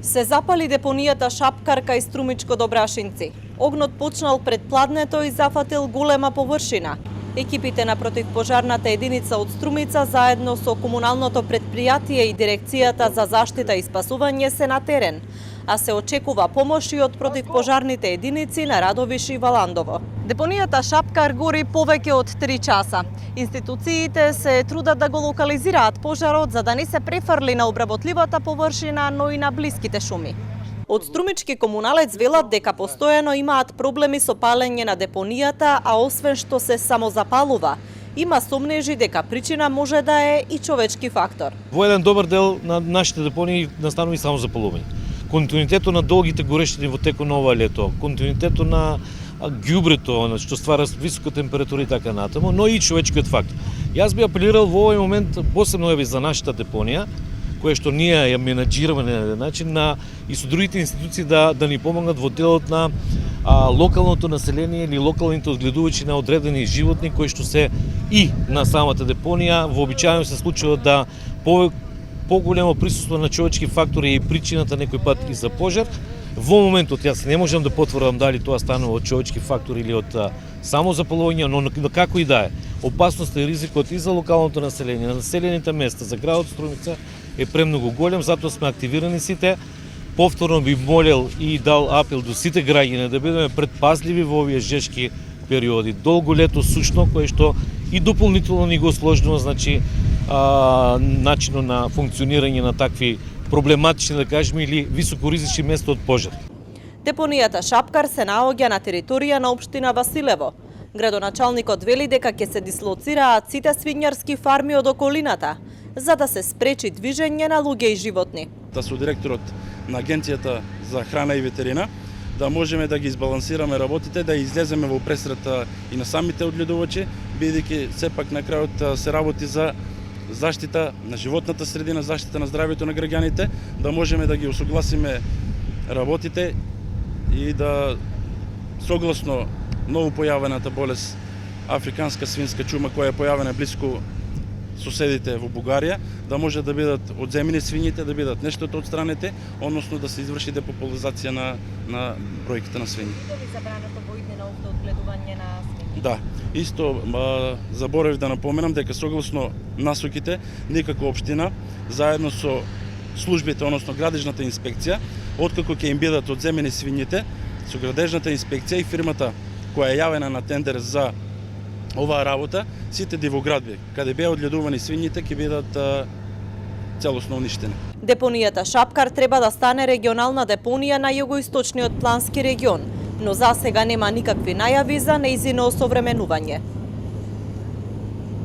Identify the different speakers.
Speaker 1: Се запали депонијата Шапкар кај Струмичко Добрашинци. Огнот почнал пред пладнето и зафатил голема површина. Екипите на противпожарната единица од Струмица заедно со комуналното предпријатие и дирекцијата за заштита и спасување се на терен, а се очекува помош и од противпожарните единици на Радовиш и Валандово. Депонијата Шапкар гори повеќе од 3 часа. Институциите се трудат да го локализираат пожарот за да не се префрли на обработливата површина, но и на блиските шуми. Од Струмички комуналец велат дека постојано имаат проблеми со палење на депонијата, а освен што се самозапалува, има сомнежи дека причина може да е и човечки фактор.
Speaker 2: Во еден добар дел на нашите депонии настанува и самозапалување. Континуитетот на долгите горешти во текот на ова лето, континуитетот на ѓубрето, што ствара висока температура и така натаму, но и човечкиот фактор. Јас би апелирал во овој момент посебно за нашата депонија, кое што ние ја менаџираме на еден начин и со другите институции да ни помогнат во делот на локалното население или локалните одгледувачи на одредени животни кои што се и на самата депонија. Вообичаено се случува да поголемо присуство на човечки фактори е и причината некој пат и за пожар. Во моментот јас не можам да потврдам дали тоа станува од човечки фактори или од самозапалување, но како и да е. Опасноста и ризикот и за локалното население, на населените места, за градот Струмица е премногу голем, затоа сме активирани сите. Повторно би молел и дал апел до сите граѓани да бидеме предпазливи во овие жешки периоди. Долго лето сушно, кое што и дополнително ни го осложнува, значи, начинот на функционирање на такви проблематични, да кажеме, или високоризични места од пожар.
Speaker 1: Депонијата Шапкар се наоѓа на територија на општина Василево. Градоначалникот вели дека ќе се дислоцираат сите свињарски фарми од околината, за да се спречи движење на луѓе и животни.
Speaker 3: Да со директорот на Агенцијата за храна и ветерина, да можеме да ги избалансираме работите, да излеземе во пресрет и на самите одгледувачи, бидејќи сепак на крајот се работи за заштита на животната средина, заштита на здравјето на граѓаните, да можеме да ги усогласиме работите и да согласно ново појавената болест африканска свинска чума која е појавена блиску соседите во Бугарија, да може да бидат одземени свињите, да бидат нештото одстранети, односно да се изврши депопулизација на бројките на свињи.
Speaker 1: Дали забрането во идниното одгледување на свињи?
Speaker 3: Да, исто заборавив да напоменам дека согласно насоките, некако општина, заедно со службите, односно градежната инспекција, откако ќе им бидат одземени свињите, со градежната инспекција и фирмата која е јавена на тендер за оваа работа, сите дивоградби, каде беа одгледувани свињите, ќе бидат целосно уништени.
Speaker 1: Депонијата Шапкар треба да стане регионална депонија на југоисточниот плански регион, но засега нема никакви најави за нејзино осовременување.